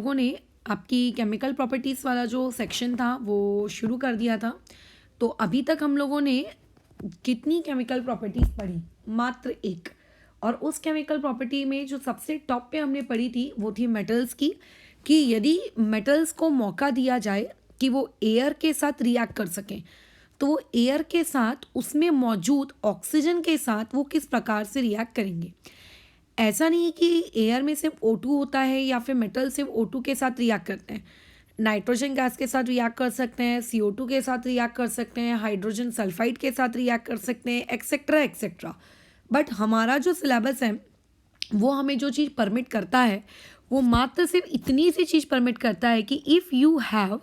लोगों ने आपकी केमिकल प्रॉपर्टीज़ वाला जो सेक्शन था वो शुरू कर दिया था। तो अभी तक हम लोगों ने कितनी केमिकल प्रॉपर्टीज़ पढ़ी? मात्र एक। और उस केमिकल प्रॉपर्टी में जो सबसे टॉप पे हमने पढ़ी थी वो थी मेटल्स की, कि यदि मेटल्स को मौका दिया जाए कि वो एयर के साथ रिएक्ट कर सकें, तो वो एयर के साथ उसमें मौजूद ऑक्सीजन के साथ वो किस प्रकार से रिएक्ट करेंगे। ऐसा नहीं है कि एयर में सिर्फ O2 होता है या फिर मेटल सिर्फ O2 के साथ रिएक्ट करते हैं। नाइट्रोजन गैस के साथ रिएक्ट कर सकते हैं, CO2 के साथ रिएक्ट कर सकते हैं, हाइड्रोजन सल्फाइड के साथ रिएक्ट कर सकते हैं, एक्सेट्रा एक्सेट्रा। बट हमारा जो सिलेबस है वो हमें जो चीज़ परमिट करता है वो मात्र सिर्फ इतनी सी चीज़ परमिट करता है कि if you have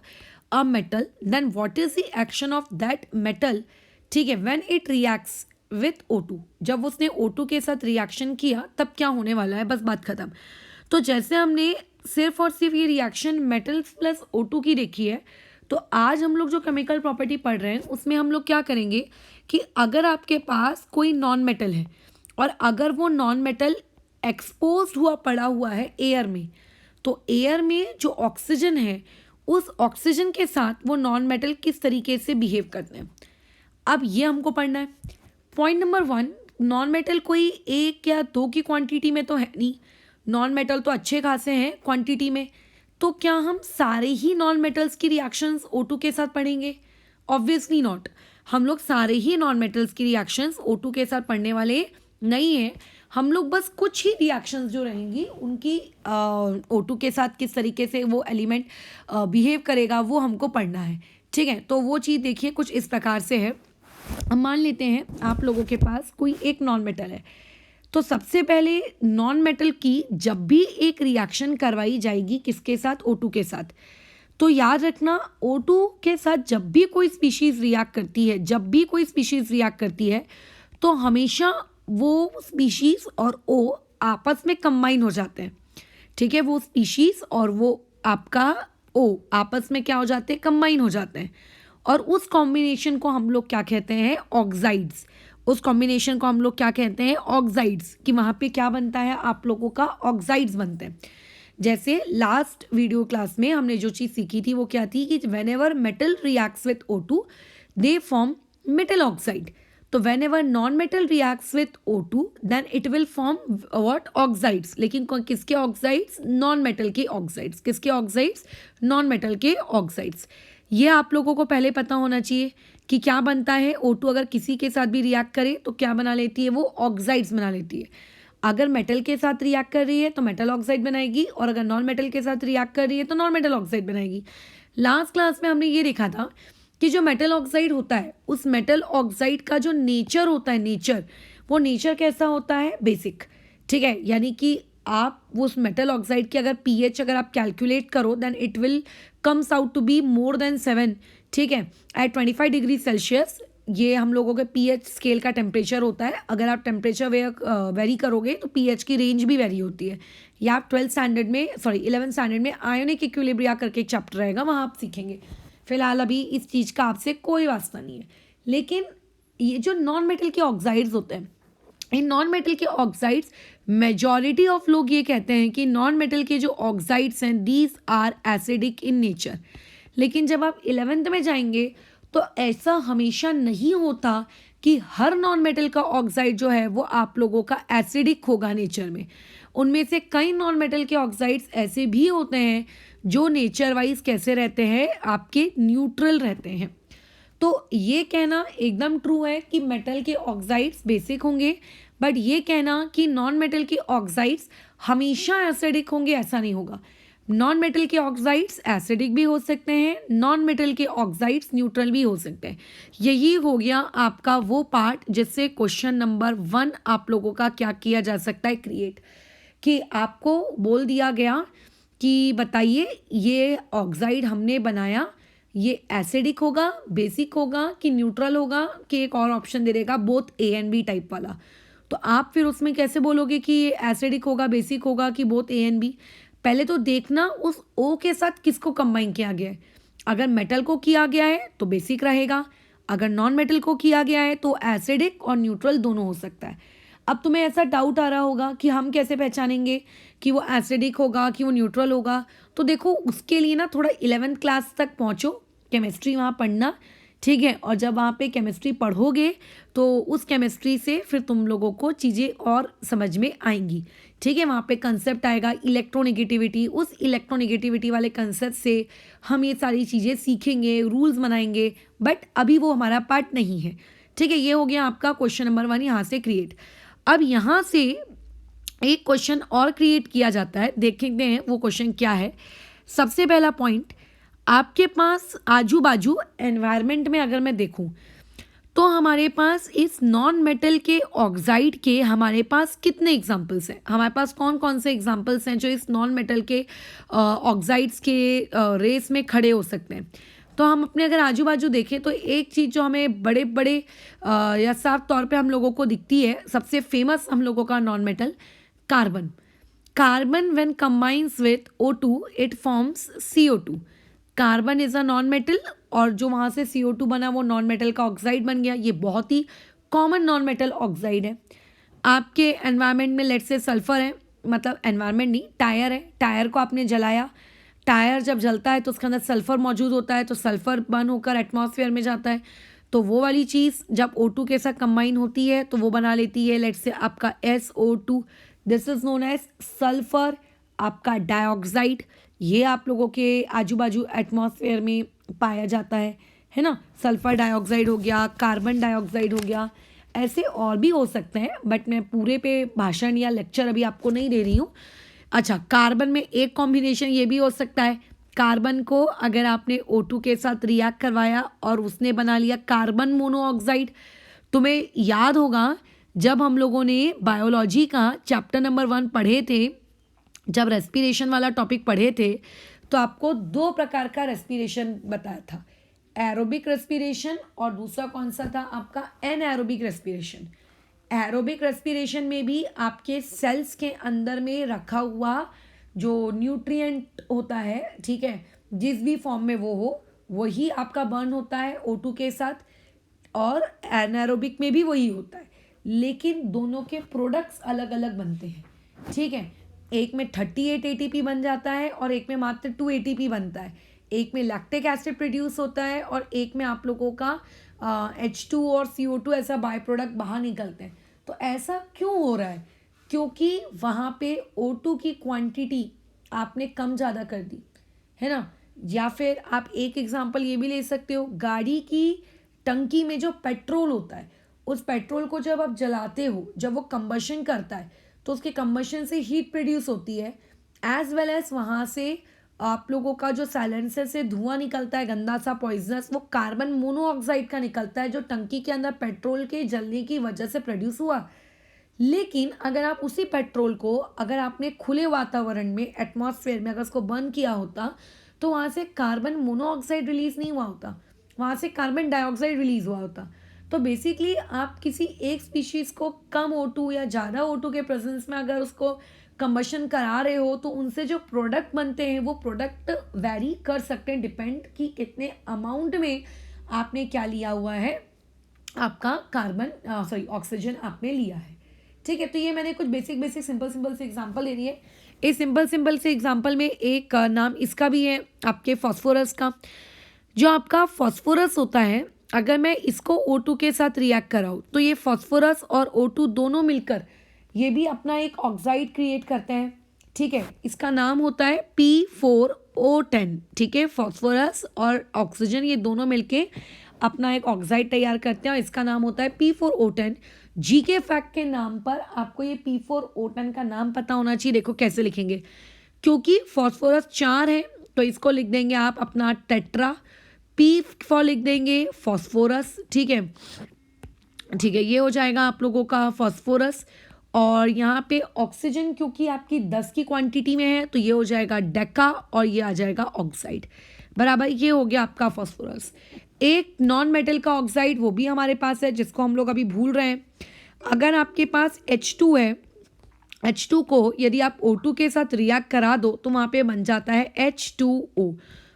a metal then what is the action of that metal. ठीक है, when it reacts with O2, जब उसने O2 के साथ रिएक्शन किया तब क्या होने वाला है, बस बात खत्म। तो जैसे हमने सिर्फ और सिर्फ ये रिएक्शन मेटल्स प्लस O2 की देखी है, तो आज हम लोग जो केमिकल प्रॉपर्टी पढ़ रहे हैं उसमें हम लोग क्या करेंगे कि अगर आपके पास कोई नॉन मेटल है और अगर वो नॉन मेटल एक्सपोज हुआ पड़ा हुआ है एयर में, तो एयर में जो ऑक्सीजन है उस ऑक्सीजन के साथ वो नॉन मेटल किस तरीके से बिहेव करते हैं, अब ये हमको पढ़ना है। पॉइंट नंबर 1, नॉन मेटल कोई 1 या 2 की क्वांटिटी में तो है नहीं, नॉन मेटल तो अच्छे खासे हैं क्वांटिटी में। तो क्या हम सारे ही नॉन मेटल्स की रिएक्शंस O2 के साथ पढ़ेंगे? Obviously not. हम लोग सारे ही नॉन मेटल्स की रिएक्शंस O2 के साथ पढ़ने वाले नहीं हैं। हम लोग बस कुछ ही रिएक्शंस जो रहेंगी उनकी O2 के साथ किस तरीके से वो एलिमेंट बिहेव करेगा वो हमको पढ़ना है। ठीक है, तो वो चीज़ देखिए कुछ इस प्रकार से है। अब मान लेते हैं आप लोगों के पास कोई एक नॉन मेटल है, तो सबसे पहले नॉन मेटल की जब भी एक रिएक्शन करवाई जाएगी किसके साथ, O2 के साथ, तो याद रखना O2 के साथ जब भी कोई स्पीशीज़ रिएक्ट करती है, जब भी कोई स्पीशीज़ रिएक्ट करती है तो हमेशा वो स्पीशीज़ और O आपस में कंबाइन हो जाते हैं। ठीक है, वो स्पीशीज़ और वो आपका O आपस में क्या हो जाते हैं, कंबाइन हो जाते हैं। और उस कॉम्बिनेशन को हम लोग क्या कहते हैं, ऑक्साइड्स। उस कॉम्बिनेशन को हम लोग क्या कहते हैं, ऑक्साइड्स। कि वहाँ पे क्या बनता है, आप लोगों का ऑक्साइड्स बनते हैं। जैसे लास्ट वीडियो क्लास में हमने जो चीज़ सीखी थी वो क्या थी कि whenever metal reacts with O2 they form metal oxide. तो whenever non metal reacts with O2 then it will form what, oxides. लेकिन किसके ऑक्साइड्स, नॉन मेटल के ऑक्साइड्स। किसके ऑक्साइड्स, नॉन मेटल के ऑक्साइड्स। ये आप लोगों को पहले पता होना चाहिए कि क्या बनता है। O2 अगर किसी के साथ भी रिएक्ट करे तो क्या बना लेती है, वो ऑक्साइड्स बना लेती है। अगर मेटल के साथ रिएक्ट कर रही है तो मेटल ऑक्साइड बनाएगी, और अगर नॉन मेटल के साथ रिएक्ट कर रही है तो नॉन मेटल ऑक्साइड बनाएगी। लास्ट क्लास में हमने ये देखा था कि जो मेटल ऑक्साइड होता है उस मेटल ऑक्साइड का जो नेचर होता है, नेचर, वो नेचर कैसा होता है, बेसिक। ठीक है, यानी कि आप उस मेटल ऑक्साइड की अगर pH अगर आप कैलकुलेट करो then it will comes out to be more than 7। ठीक है, एट 25 डिग्री सेल्सियस ये हम लोगों के pH स्केल का टेम्परेचर होता है। अगर आप टेम्परेचर वेरी करोगे तो pH की रेंज भी वेरी होती है। या आप 11th स्टैंडर्ड में आयोनिक इक्विलिब्रिया करके एक चैप्टर रहेगा, वहाँ आप सीखेंगे। फिलहाल अभी इस चीज़ का आपसे कोई वास्ता नहीं है। लेकिन ये जो नॉन मेटल के ऑक्साइड्स होते हैं, इन नॉन मेटल के ऑक्साइड्स, मेजॉरिटी ऑफ लोग ये कहते हैं कि नॉन मेटल के जो ऑक्साइड्स हैं these are acidic in nature. लेकिन जब आप 11th में जाएंगे तो ऐसा हमेशा नहीं होता कि हर नॉन मेटल का ऑक्साइड जो है वो आप लोगों का एसिडिक होगा नेचर में। उनमें से कई नॉन मेटल के ऑक्साइड्स ऐसे भी होते हैं जो नेचर वाइज कैसे रहते हैं, आपके न्यूट्रल रहते हैं। तो ये कहना एकदम ट्रू है कि मेटल के ऑक्साइड्स बेसिक होंगे, बट ये कहना कि नॉन मेटल के ऑक्साइड्स हमेशा एसिडिक होंगे, ऐसा नहीं होगा। नॉन मेटल के ऑक्साइड्स एसिडिक भी हो सकते हैं, नॉन मेटल के ऑक्साइड्स न्यूट्रल भी हो सकते हैं। यही हो गया आपका वो पार्ट जिससे क्वेश्चन नंबर 1 आप लोगों का क्या किया जा सकता है, क्रिएट। कि आपको बोल दिया गया कि बताइए ये ऑक्साइड हमने बनाया, ये एसिडिक होगा, बेसिक होगा कि न्यूट्रल होगा, कि एक और ऑप्शन दे देगा both A and B type वाला। तो आप फिर उसमें कैसे बोलोगे कि ये एसिडिक होगा, बेसिक होगा कि बोथ A एंड B। पहले तो देखना उस O के साथ किसको कंबाइन किया गया है। अगर मेटल को किया गया है तो बेसिक रहेगा, अगर नॉन मेटल को किया गया है तो एसिडिक और न्यूट्रल दोनों हो सकता है। अब तुम्हें ऐसा डाउट आ रहा होगा कि हम कैसे पहचानेंगे कि वो एसिडिक होगा कि वो न्यूट्रल होगा। तो देखो उसके लिए ना थोड़ा 11th क्लास तक पहुँचो, केमिस्ट्री वहाँ पढ़ना, ठीक है। और जब वहाँ पे केमिस्ट्री पढ़ोगे तो उस केमिस्ट्री से फिर तुम लोगों को चीज़ें और समझ में आएंगी, ठीक है। वहाँ पे कंसेप्ट आएगा इलेक्ट्रोनेगेटिविटी, उस इलेक्ट्रोनेगेटिविटी वाले कंसेप्ट से हम ये सारी चीज़ें सीखेंगे, रूल्स बनाएंगे, बट अभी वो हमारा पार्ट नहीं है, ठीक है। ये हो गया आपका क्वेश्चन नंबर 1 यहाँ से क्रिएट। अब यहाँ से एक क्वेश्चन और क्रिएट किया जाता है, देखते हैं वो क्वेश्चन क्या है। सबसे पहला पॉइंट, आपके पास आजू बाजू एनवायरनमेंट में अगर मैं देखूं तो हमारे पास इस नॉन मेटल के ऑक्साइड के हमारे पास कितने एग्जाम्पल्स हैं, हमारे पास कौन कौन से एग्जाम्पल्स हैं जो इस नॉन मेटल के ऑक्साइड्स के रेस में खड़े हो सकते हैं। तो हम अपने अगर आजू बाजू देखें तो एक चीज़ जो हमें बड़े बड़े या साफ तौर पे हम लोगों को दिखती है, सबसे फेमस हम लोगों का non metal carbon. Carbon when combines with O2 it forms CO2। Carbon is a non metal और जो वहाँ से CO2 बना वो नॉन मेटल का ऑक्साइड बन गया। ये बहुत ही कॉमन नॉन मेटल ऑक्साइड है। आपके एनवायरनमेंट में लेट्स से सल्फर है, मतलब एनवायरनमेंट नहीं, टायर है, टायर को आपने जलाया, टायर जब जलता है तो उसके अंदर सल्फर मौजूद होता है, तो सल्फर बर्न होकर एटमॉस्फेयर में जाता है। तो वो वाली चीज़ जब O2 के साथ कंबाइन होती है तो वो बना लेती है लेट्स से आपका SO2। This is known as sulphur आपका डाइऑक्साइड। ये आप लोगों के आजू बाजू एटमॉस्फेयर में पाया जाता है ना। सल्फर डाइऑक्साइड हो गया, कार्बन डाइऑक्साइड हो गया, ऐसे और भी हो सकते हैं, बट मैं पूरे पे भाषण या लेक्चर अभी आपको नहीं दे रही हूँ। अच्छा, कार्बन में एक कॉम्बिनेशन ये भी हो सकता है, कार्बन को अगर आपने O2 के साथ रिएक्ट करवाया और उसने बना लिया कार्बन मोनोऑक्साइड। तुम्हें याद होगा जब हम लोगों ने बायोलॉजी का चैप्टर नंबर 1 पढ़े थे, जब रेस्पिरेशन वाला टॉपिक पढ़े थे, तो आपको 2 प्रकार का रेस्पिरेशन बताया था, एरोबिक रेस्पिरेशन और दूसरा कौन सा था आपका एनएरोबिक रेस्पिरेशन। एरोबिक रेस्पिरेशन में भी आपके सेल्स के अंदर में रखा हुआ जो न्यूट्रिएंट होता है, ठीक है, जिस भी फॉर्म में वो हो वही आपका बर्न होता है O2 के साथ, और एनारोबिक में भी वही होता है, लेकिन दोनों के प्रोडक्ट्स अलग अलग बनते हैं, ठीक है। एक में 38 ATP बन जाता है और एक में मात्र 2 ATP बनता है। एक में लैक्टिक एसिड प्रोड्यूस होता है और एक में आप लोगों का H2 और CO2 ऐसा बाय प्रोडक्ट बाहर निकलते हैं। तो ऐसा क्यों हो रहा है? क्योंकि वहाँ पे O2 की क्वांटिटी आपने कम ज़्यादा कर दी है ना। या फिर आप एक एग्जांपल ये भी ले सकते हो, गाड़ी की टंकी में जो पेट्रोल होता है, उस पेट्रोल को जब आप जलाते हो, जब वो कंबशन करता है तो उसके कंबशन से हीट प्रोड्यूस होती है, एज वेल एज वहाँ से आप लोगों का जो साइलेंसर से धुआं निकलता है गंदा सा पॉइजनस, वो कार्बन मोनोऑक्साइड का निकलता है जो टंकी के अंदर पेट्रोल के जलने की वजह से प्रोड्यूस हुआ। लेकिन अगर आप उसी पेट्रोल को अगर आपने खुले वातावरण में एटमॉस्फेयर में अगर उसको बर्न किया होता तो वहाँ से कार्बन मोनोऑक्साइड रिलीज नहीं हुआ होता, वहाँ से कार्बन डाइऑक्साइड रिलीज हुआ होता। तो बेसिकली आप किसी एक स्पीशीज़ को कम O2 या ज़्यादा O2 के प्रेजेंस में अगर उसको कंबशन करा रहे हो तो उनसे जो प्रोडक्ट बनते हैं वो प्रोडक्ट वैरी कर सकते हैं, डिपेंड कि कितने अमाउंट में आपने क्या लिया हुआ है, आपका कार्बन ऑक्सीजन आपने लिया है, ठीक है। तो ये मैंने कुछ बेसिक सिंपल से एग्जांपल ले रही है। इस सिंपल से एग्जांपल में एक नाम इसका भी है आपके फॉस्फोरस का। जो आपका फॉस्फोरस होता है, अगर मैं इसको O2 के साथ रिएक्ट कराऊँ तो ये फॉस्फोरस और O2 दोनों मिलकर ये भी अपना एक ऑक्साइड क्रिएट करते हैं, ठीक है। इसका नाम होता है P4O10, ठीक है। फॉस्फोरस और ऑक्सीजन ये दोनों मिलके अपना एक ऑक्साइड तैयार करते हैं और इसका नाम होता है P4O10। जी के फैक्ट के नाम पर आपको ये P4O10 का नाम पता होना चाहिए। देखो कैसे लिखेंगे, क्योंकि फॉस्फोरस 4 है तो इसको लिख देंगे आप अपना टेट्रा, P फॉर लिख देंगे फॉस्फोरस, ठीक है, ठीक है। ये हो जाएगा आप लोगों का फॉस्फोरस, और यहाँ पे ऑक्सीजन क्योंकि आपकी 10 की क्वांटिटी में है तो ये हो जाएगा डेका और ये आ जाएगा ऑक्साइड, बराबर। ये हो गया आपका फॉस्फोरस। एक नॉन मेटल का ऑक्साइड वो भी हमारे पास है जिसको हम लोग अभी भूल रहे हैं। अगर आपके पास H2 है, H2 को यदि आप O2 के साथ रिएक्ट करा दो तो वहाँ पे बन जाता है H2O।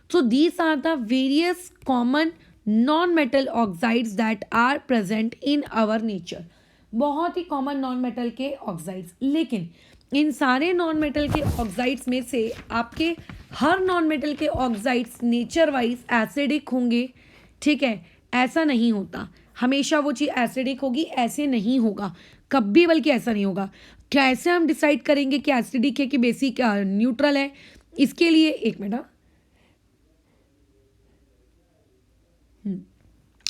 So these are the various common non-metal oxides that are present in our nature. बहुत ही कॉमन नॉन मेटल के ऑक्साइड्स। लेकिन इन सारे नॉन मेटल के ऑक्साइड्स में से आपके हर नॉन मेटल के ऑक्साइड्स नेचर वाइज एसिडिक होंगे, ठीक है? ऐसा नहीं होता, हमेशा वो चीज़ एसिडिक होगी, ऐसे नहीं होगा कभी, बल्कि ऐसा नहीं होगा। कैसे हम डिसाइड करेंगे कि एसिडिक है कि बेसिक न्यूट्रल है? इसके लिए एक मिनट,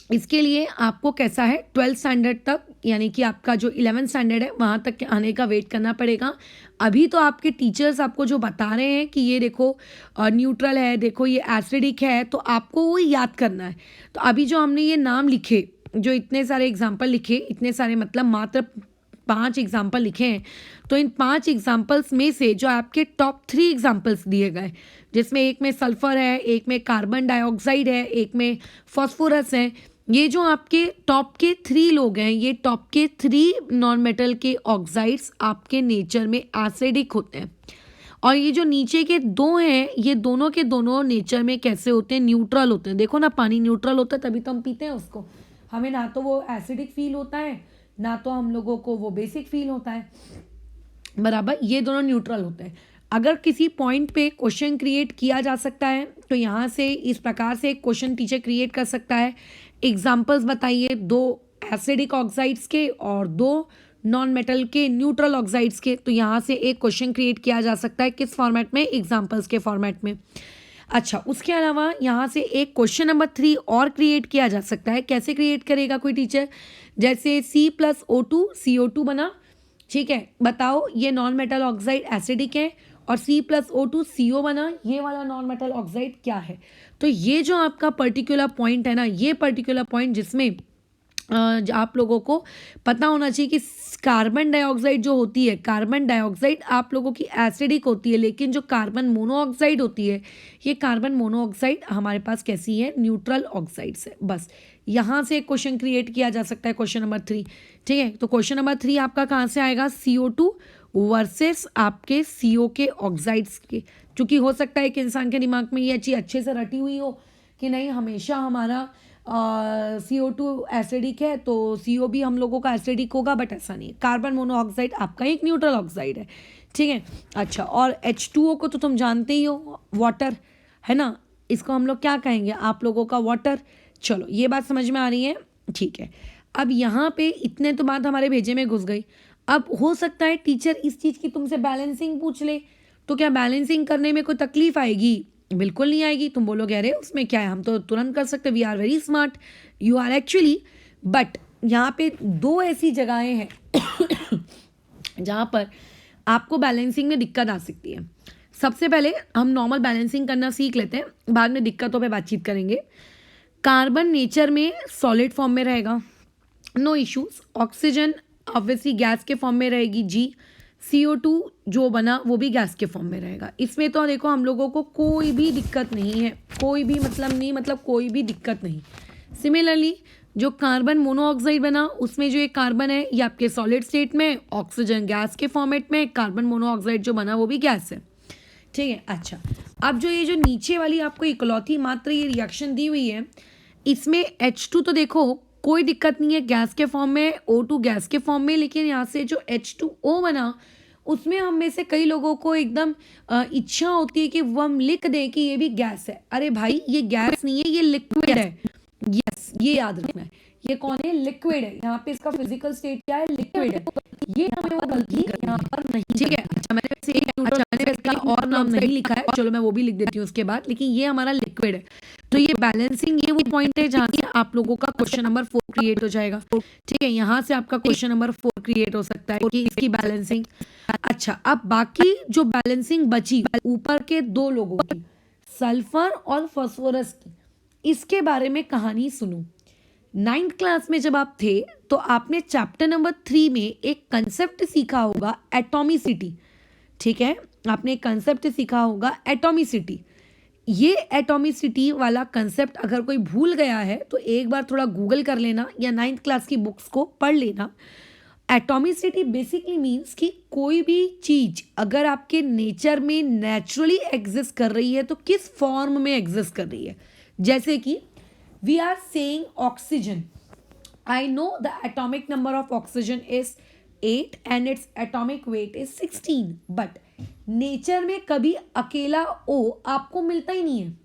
इसके लिए आपको कैसा है 12th स्टैंडर्ड तक, यानी कि आपका जो 11th स्टैंडर्ड है वहाँ तक के आने का वेट करना पड़ेगा। अभी तो आपके टीचर्स आपको जो बता रहे हैं कि ये देखो न्यूट्रल है, देखो ये एसिडिक है, तो आपको वो याद करना है। तो अभी जो हमने ये नाम लिखे, जो इतने सारे एग्जाम्पल लिखे, इतने सारे मतलब मात्र 5 एग्जाम्पल लिखे हैं, तो इन 5 एग्जाम्पल्स में से जो आपके टॉप 3 एग्जाम्पल्स दिए गए, जिसमें एक में सल्फर है, एक में कार्बन डाइऑक्साइड है, एक में फॉस्फोरस है, ये जो आपके टॉप के 3 लोग हैं, ये टॉप के 3 नॉन मेटल के ऑक्साइड्स आपके नेचर में एसिडिक होते हैं। और ये जो नीचे के 2 हैं, ये दोनों के दोनों नेचर में कैसे होते हैं? न्यूट्रल होते हैं। देखो ना, पानी न्यूट्रल होता है तभी तो हम पीते हैं उसको, हमें ना तो वो एसिडिक फील होता है, ना तो हम लोगों को वो बेसिक फील होता है, बराबर। ये दोनों न्यूट्रल होते हैं। अगर किसी पॉइंट पे क्वेश्चन क्रिएट किया जा सकता है तो यहाँ से इस प्रकार से एक क्वेश्चन टीचर क्रिएट कर सकता है, एग्जाम्पल्स बताइए 2 एसिडिक ऑक्साइड्स के और 2 नॉन मेटल के न्यूट्रल ऑक्साइड्स के। तो यहाँ से एक क्वेश्चन क्रिएट किया जा सकता है, किस फॉर्मेट में? एग्जाम्पल्स के फॉर्मेट में। अच्छा, उसके अलावा यहाँ से एक क्वेश्चन नंबर 3 और क्रिएट किया जा सकता है। कैसे क्रिएट करेगा कोई टीचर? जैसे C+O2 CO2 बना, ठीक है, बताओ ये नॉन मेटल ऑक्साइड एसिडिक है, और C+O2 CO बना, ये वाला नॉन मेटल ऑक्साइड क्या है? तो ये जो आपका पर्टिकुलर पॉइंट है ना, ये पर्टिकुलर पॉइंट जिसमें आप लोगों को पता होना चाहिए कि कार्बन डाइऑक्साइड जो होती है, कार्बन डाइऑक्साइड आप लोगों की एसिडिक होती है, लेकिन जो कार्बन मोनोऑक्साइड होती है, ये कार्बन मोनोऑक्साइड हमारे पास कैसी है? न्यूट्रल ऑक्साइड्स है। बस यहाँ से एक क्वेश्चन क्रिएट किया जा सकता है, क्वेश्चन नंबर 3, ठीक है। तो क्वेश्चन नंबर 3 आपका कहाँ से आएगा? CO2 वर्सेस आपके CO के ऑक्साइड्स के। क्योंकि हो सकता है कि इंसान के दिमाग में ये चीज़ अच्छे से रटी हुई हो कि नहीं, हमेशा हमारा CO2 एसिडिक है तो CO भी हम लोगों का एसिडिक होगा, बट ऐसा नहीं है। कार्बन मोनोऑक्साइड आपका एक न्यूट्रल ऑक्साइड है, ठीक है। अच्छा, और H2O को तो तुम जानते ही हो, वाटर है ना, इसको हम लोग क्या कहेंगे? आप लोगों का वाटर। चलो, ये बात समझ में आ रही है, ठीक है। अब यहाँ पे इतने तो बात हमारे भेजे में घुस गई। अब हो सकता है टीचर इस चीज़ की तुमसे बैलेंसिंग पूछ ले, तो क्या बैलेंसिंग करने में कोई तकलीफ आएगी? बिल्कुल नहीं आएगी। तुम बोलोगे अरे उसमें क्या है, हम तो तुरंत कर सकते, we are very smart, you are actually. But यहाँ पे 2 ऐसी जगहें हैं जहाँ पर आपको बैलेंसिंग में दिक्कत आ सकती है। सबसे पहले हम नॉर्मल बैलेंसिंग करना सीख लेते हैं, बाद में दिक्कतों पे बातचीत करेंगे। कार्बन नेचर में सॉलिड फॉर्म में रहेगा, no issues. Oxygen obviously gas के फॉर्म में रहेगी, जी। CO2 जो बना वो भी गैस के फॉर्म में रहेगा। इसमें तो देखो हम लोगों को कोई भी दिक्कत नहीं है, कोई भी मतलब नहीं, मतलब कोई भी दिक्कत नहीं। सिमिलरली जो कार्बन मोनोऑक्साइड बना, उसमें जो एक कार्बन है ये आपके सॉलिड स्टेट में, ऑक्सीजन गैस के फॉर्मेट में, कार्बन मोनोऑक्साइड जो बना वो भी गैस है, ठीक है। अच्छा, अब जो ये जो नीचे वाली आपको इकलौती मात्र ये रिएक्शन दी हुई है, इसमें H2 तो देखो कोई दिक्कत नहीं है, गैस के फॉर्म में, O2 गैस के फॉर्म में, लेकिन यहाँ से जो H2O बना, उसमें हम में से कई लोगों को एकदम इच्छा होती है कि वो हम लिख दें कि ये भी गैस है। अरे भाई, ये गैस नहीं है, ये लिक्विड है। यस, ये याद रखना है, ये कौन है? लिक्विड है। यहाँ पे इसका फिजिकल स्टेट क्या है? लिक्विड है। ये हमें वो गलती यहाँ पर नहीं, ठीक है। अच्छा, मैंने वैसे इसका और नाम नहीं लिखा है, चलो मैं वो भी लिख देती हूँ उसके बाद, लेकिन ये हमारा लिक्विड है। तो ये बैलेंसिंग, ये वो पॉइंट है जहाँ से आप लोगों का क्वेश्चन नंबर 4 क्रिएट हो जाएगा, ठीक है। यहाँ से आपका क्वेश्चन नंबर 4 क्रिएट हो सकता है कि इसकी बैलेंसिंग। अच्छा, अब बाकी जो बैलेंसिंग बची ऊपर के 2 लोगों की, सल्फर और फास्फोरस की, इसके बारे में कहानी सुनो। 9th क्लास में जब आप थे तो आपने चैप्टर नंबर 3 में एक कंसेप्ट सीखा होगा, एटॉमिसिटी, ठीक है। आपने एक कंसेप्ट सीखा होगा, एटॉमिसिटी। ये एटॉमिसिटी वाला कंसेप्ट अगर कोई भूल गया है तो एक बार थोड़ा गूगल कर लेना या 9th क्लास की बुक्स को पढ़ लेना। एटॉमिसिटी बेसिकली मीन्स कि कोई भी चीज अगर आपके नेचर में नेचुरली एग्जिस्ट कर रही है तो किस फॉर्म में एग्जिस्ट कर रही है। जैसे कि we are saying oxygen, I know the atomic number of oxygen is 8 and its atomic weight is 16, but nature में कभी अकेला O आपको मिलता ही नहीं है.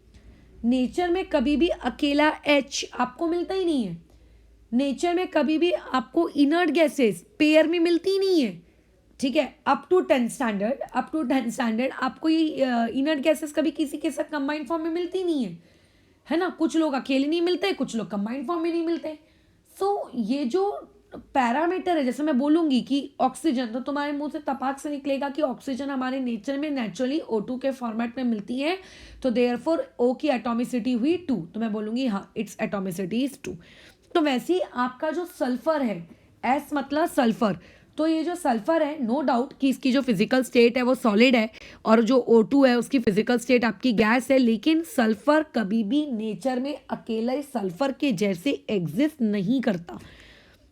नेचर में कभी भी अकेला H आपको मिलता ही नहीं है. नेचर में कभी भी आपको इनर्ट गैसेस पेयर में मिलती ही नहीं है. ठीक है, अप टू 10th स्टैंडर्ड आपको ये इनर्ट गैसेस कभी किसी के साथ कंबाइंड फॉर्म में मिलती नहीं है ना. कुछ लोग अकेले नहीं मिलते, कुछ लोग कंबाइंड फॉर्म में नहीं मिलते. सो ये जो पैरामीटर है, जैसे मैं बोलूंगी कि ऑक्सीजन, तो तुम्हारे मुंह से तपाक से निकलेगा कि ऑक्सीजन हमारे नेचर में नेचुरली O2 के फॉर्मेट में मिलती है, तो देयरफॉर O की एटॉमिसिटी हुई 2. तो मैं बोलूंगी हाँ, इट्स एटॉमिसिटी इज 2. तो वैसे ही आपका जो सल्फर है, S मतलब सल्फर, तो ये जो सल्फर है, नो डाउट कि इसकी जो फिजिकल स्टेट है वो सॉलिड है और जो O2 है उसकी फिजिकल स्टेट आपकी गैस है. लेकिन सल्फर कभी भी नेचर में अकेले सल्फर के जैसे एग्जिस्ट नहीं करता.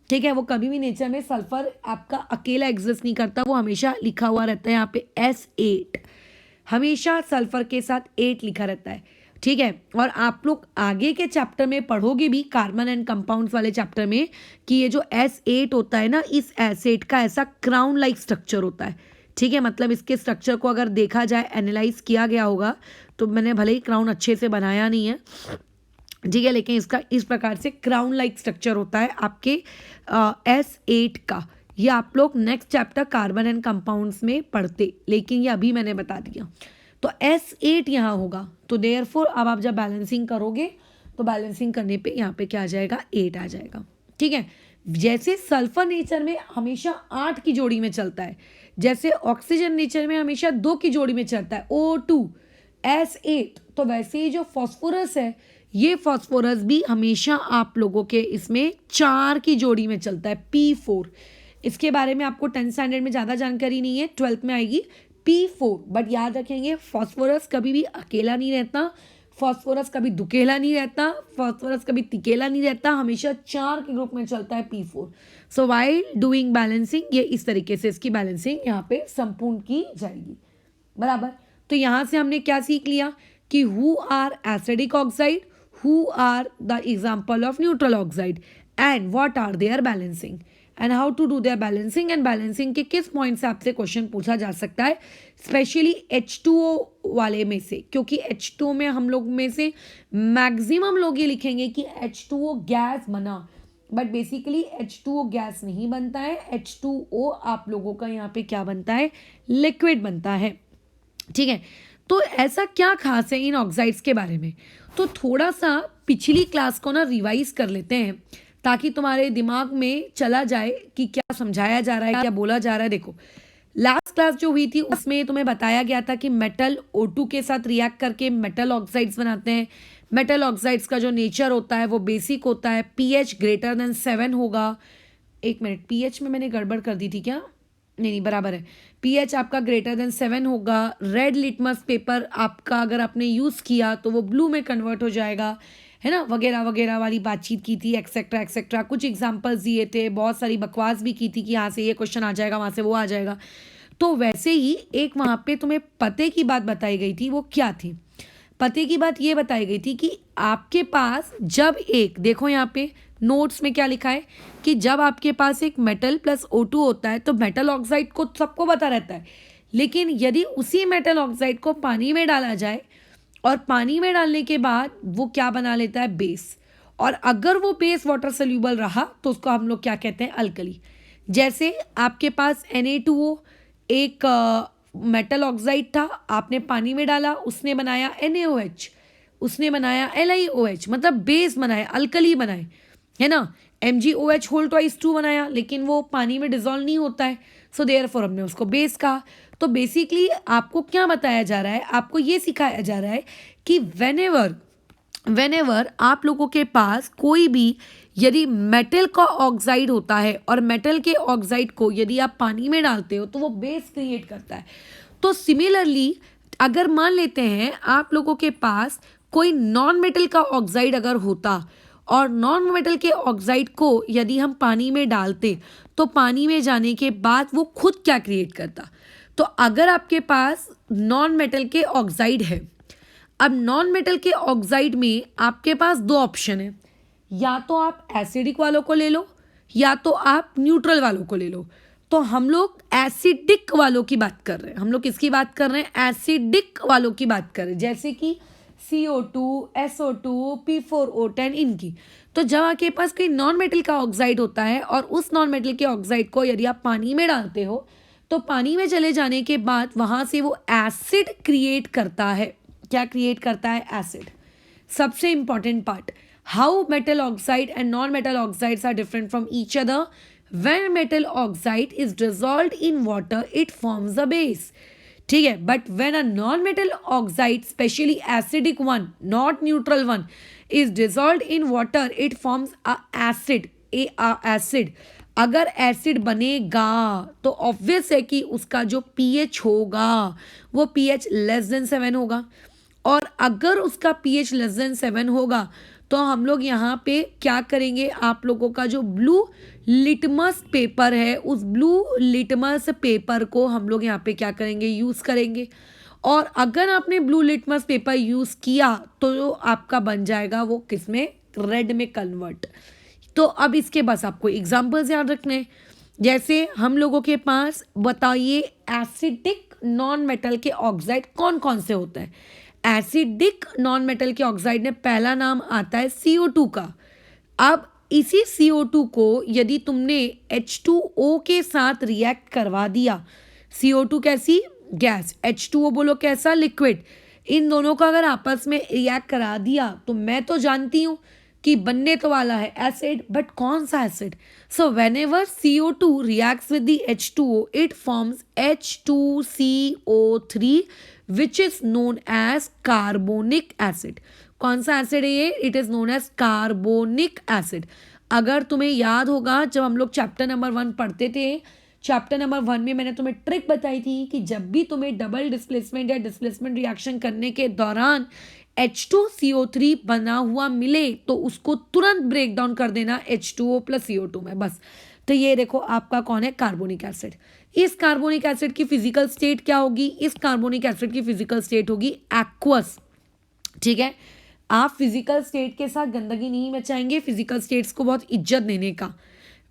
ठीक है, वो कभी भी नेचर में सल्फर आपका अकेला एग्जिस्ट नहीं करता. वो हमेशा लिखा हुआ रहता है यहाँ पे S8, हमेशा सल्फर के साथ 8 लिखा रहता है. ठीक है, और आप लोग आगे के चैप्टर में पढ़ोगे भी, कार्बन एंड कंपाउंड्स वाले चैप्टर में, कि ये जो S8 होता है ना, इस S8 का ऐसा क्राउन लाइक स्ट्रक्चर होता है. ठीक है, मतलब इसके स्ट्रक्चर को अगर देखा जाए, एनालाइज किया गया होगा, तो मैंने भले ही क्राउन अच्छे से बनाया नहीं है, ठीक है, लेकिन इसका इस प्रकार से क्राउन लाइक स्ट्रक्चर होता है आपके S8 का. ये आप लोग next chapter carbon and compounds में पढ़ते, लेकिन ये अभी मैंने बता दिया. तो S8 यहाँ होगा. तो देयरफॉर अब आप जब बैलेंसिंग करोगे तो बैलेंसिंग करने पे यहाँ पे क्या आ जाएगा, 8 आ जाएगा. ठीक है, जैसे सल्फर नेचर में हमेशा 8 की जोड़ी में चलता है, जैसे ऑक्सीजन नेचर में हमेशा 2 की जोड़ी में चलता है, O2 S8, तो वैसे ही जो फॉस्फोरस है, ये फॉस्फोरस भी हमेशा आप लोगों के इसमें 4 की जोड़ी में चलता है, P4. इसके बारे में आपको 10th स्टैंडर्ड में ज़्यादा जानकारी नहीं है, 12th में आएगी P4. बट याद रखेंगे, फॉस्फोरस कभी भी अकेला नहीं रहता, फॉस्फोरस कभी दुकेला नहीं रहता, फॉस्फोरस कभी तिकेला नहीं रहता, हमेशा 4 के ग्रुप में चलता है, P4. So while doing balancing, ये इस तरीके से इसकी बैलेंसिंग यहाँ पे संपूर्ण की जाएगी. बराबर. तो यहाँ से हमने क्या सीख लिया कि who are acidic oxide, who are the example of neutral oxide and what are their balancing and how to do their balancing. and balancing के किस पॉइंट से आपसे क्वेश्चन पूछा जा सकता है, स्पेशली H2O वाले में से, क्योंकि H2O में हम लोग में से मैक्सिमम लोग ये लिखेंगे कि H2O गैस बना, बट बेसिकली H2O गैस नहीं बनता है. H2O आप लोगों का यहाँ पे क्या बनता है, लिक्विड बनता है. ठीक है, तो ऐसा क्या खास है इन ऑक्साइड्स के बारे में, तो थोड़ा सा पिछली क्लास को ना रिवाइज कर लेते हैं, ताकि तुम्हारे दिमाग में चला जाए कि क्या समझाया जा रहा है, क्या बोला जा रहा है. देखो, लास्ट क्लास जो हुई थी उसमें तुम्हें बताया गया था कि मेटल O2 के साथ रिएक्ट करके मेटल ऑक्साइड्स बनाते हैं. मेटल ऑक्साइड्स का जो नेचर होता है वो बेसिक होता है, pH ग्रेटर देन 7 होगा. एक मिनट, pH में मैंने गड़बड़ कर दी थी क्या, नहीं बराबर है, pH आपका ग्रेटर देन 7 होगा. रेड लिटमस पेपर आपका अगर आपने यूज़ किया तो वो ब्लू में कन्वर्ट हो जाएगा, है ना, वगैरह वगैरह वाली बातचीत की थी, एक्सेट्रा एक्सेट्रा. कुछ एग्जांपल्स दिए थे, बहुत सारी बकवास भी की थी कि यहाँ से ये क्वेश्चन आ जाएगा, वहाँ से वो आ जाएगा. तो वैसे ही एक वहाँ पे तुम्हें पते की बात बताई गई थी, वो क्या थी, पते की बात ये बताई गई थी कि आपके पास जब एक, देखो यहाँ पे नोट्स में क्या लिखा है कि जब आपके पास एक मेटल प्लस O2 होता है तो मेटल ऑक्साइड को सबको पता रहता है, लेकिन यदि उसी मेटल ऑक्साइड को पानी में डाला जाए और पानी में डालने के बाद वो क्या बना लेता है, बेस. और अगर वो बेस वाटर सोल्यूबल रहा तो उसको हम लोग क्या कहते हैं, अल्कली. जैसे आपके पास Na2O एक मेटल ऑक्साइड था, आपने पानी में डाला, उसने बनाया NaOH, उसने बनाया LiOH, मतलब बेस बनाए, अल्कली बनाए, है ना. MgOH होल ट्वाइस 2 बनाया, लेकिन वो पानी में डिजोल्व नहीं होता है, सो देयरफॉर हमने उसको बेस कहा. तो बेसिकली आपको क्या बताया जा रहा है, आपको ये सिखाया जा रहा है कि वेनेवर आप लोगों के पास कोई भी यदि मेटल का ऑक्साइड होता है और मेटल के ऑक्साइड को यदि आप पानी में डालते हो तो वो बेस क्रिएट करता है. तो सिमिलरली अगर मान लेते हैं आप लोगों के पास कोई नॉन मेटल का ऑक्साइड अगर होता और नॉन मेटल के ऑक्साइड को यदि हम पानी में डालते तो पानी में जाने के बाद वो खुद क्या क्रिएट करता. तो अगर आपके पास नॉन मेटल के ऑक्साइड है, अब नॉन मेटल के ऑक्साइड में आपके पास 2 ऑप्शन है. या तो आप एसिडिक वालों को ले लो या तो आप न्यूट्रल वालों को ले लो। तो हम लोग एसिडिक वालों की बात कर रहे हैं। हम लोग किसकी बात कर रहे हैं? एसिडिक वालों की बात कर रहे हैं, जैसे कि CO2, SO2, P4O10 इनकी। तो जब आपके पास कोई नॉन मेटल का ऑक्साइड होता है और उस नॉन मेटल के ऑक्साइड को यदि आप पानी में डालते हो तो पानी में चले जाने के बाद वहाँ से वो एसिड क्रिएट करता है। क्या क्रिएट करता है? एसिड। सबसे important part, how metal oxide and non metal oxides are different from each other. When metal oxide is dissolved in water it forms a base, ठीक है। But when a non metal oxide, specially acidic one, not neutral one, is dissolved in water it forms a acid, acid. अगर acid बनेगा तो obvious है कि उसका जो pH होगा वो pH <7 होगा। और अगर उसका pH <7 होगा तो हम लोग यहाँ पे क्या करेंगे, आप लोगों का जो ब्लू लिटमस पेपर है उस ब्लू लिटमस पेपर को हम लोग यहाँ पे क्या करेंगे, यूज़ करेंगे। और अगर आपने ब्लू लिटमस पेपर यूज़ किया तो आपका बन जाएगा वो किस में, रेड में कन्वर्ट। तो अब इसके बस आपको एग्जाम्पल्स याद रखने हैं। जैसे हम लोगों के पास बताइए एसिडिक नॉन मेटल के ऑक्साइड कौन कौन से होते हैं। एसिडिक नॉन मेटल के ऑक्साइड में पहला नाम आता है CO2 का। अब इसी CO2 को यदि तुमने H2O के साथ रिएक्ट करवा दिया, CO2 कैसी गैस, H2O बोलो कैसा लिक्विड, इन दोनों का अगर आपस में रिएक्ट करा दिया तो मैं तो जानती हूँ कि बनने तो वाला है एसिड, बट कौन सा acid. So whenever CO2 reacts with the H2O it forms H2CO3 which is known as carbonic acid. कौन सा एसिड है ये? It is known as carbonic acid. अगर तुम्हें याद होगा जब हम लोग चैप्टर नंबर 1 पढ़ते थे, चैप्टर नंबर 1 में मैंने तुम्हें ट्रिक बताई थी कि जब भी तुम्हें डबल डिस्प्लेसमेंट या डिस्प्लेसमेंट रिएक्शन करने के दौरान H2CO3 बना हुआ मिले तो उसको तुरंत ब्रेक डाउन कर देना H2O + CO2 में, बस। तो ये देखो आपका कौन है, कार्बोनिक एसिड। इस कार्बोनिक एसिड की फिजिकल स्टेट क्या होगी? इस कार्बोनिक एसिड की फिजिकल स्टेट होगी एक्वस, ठीक है। आप फिजिकल स्टेट के साथ गंदगी नहीं मचाएंगे, फिजिकल स्टेट्स को बहुत इज्जत देने का।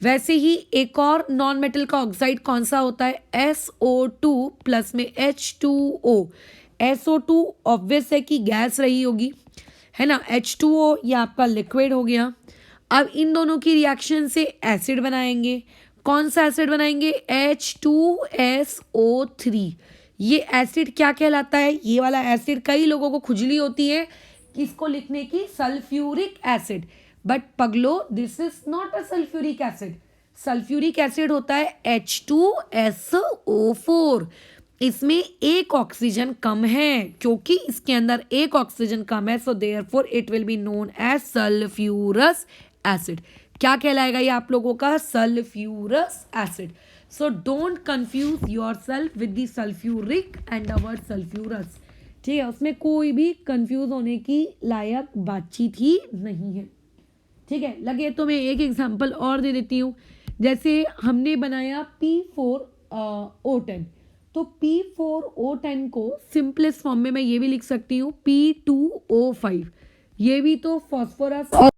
वैसे ही एक और नॉन मेटल का ऑक्साइड कौन सा होता है? SO2 प्लस में H2O। SO2 ऑब्वियस है कि गैस रही होगी, है ना। H2O ये आपका लिक्विड हो गया। अब इन दोनों की रिएक्शन से एसिड बनाएंगे। कौन सा एसिड बनाएंगे? H2SO3। ये एसिड क्या कहलाता है? ये वाला एसिड कई लोगों को खुजली होती है किसको लिखने की, सल्फ्यूरिक एसिड। बट पगलो this is not a sulphuric acid. Sulphuric acid होता है H2SO4। इसमें एक ऑक्सीजन कम है, क्योंकि इसके अंदर एक ऑक्सीजन कम है, so therefore it will be known as sulphurous acid. क्या कहलाएगा ये आप लोगों का? Sulphurous acid. So don't confuse yourself with the sulphuric and the word sulphurous, ठीक है। उसमें कोई भी कंफ्यूज होने की लायक बातचीत ही नहीं है, ठीक है। लगे तो मैं एक एग्जांपल और दे देती हूँ। जैसे हमने बनाया P4O10, तो P4O10 को सिंपलेस्ट फॉर्म में मैं ये भी लिख सकती हूँ P2O5। ये भी तो फॉस्फोरस और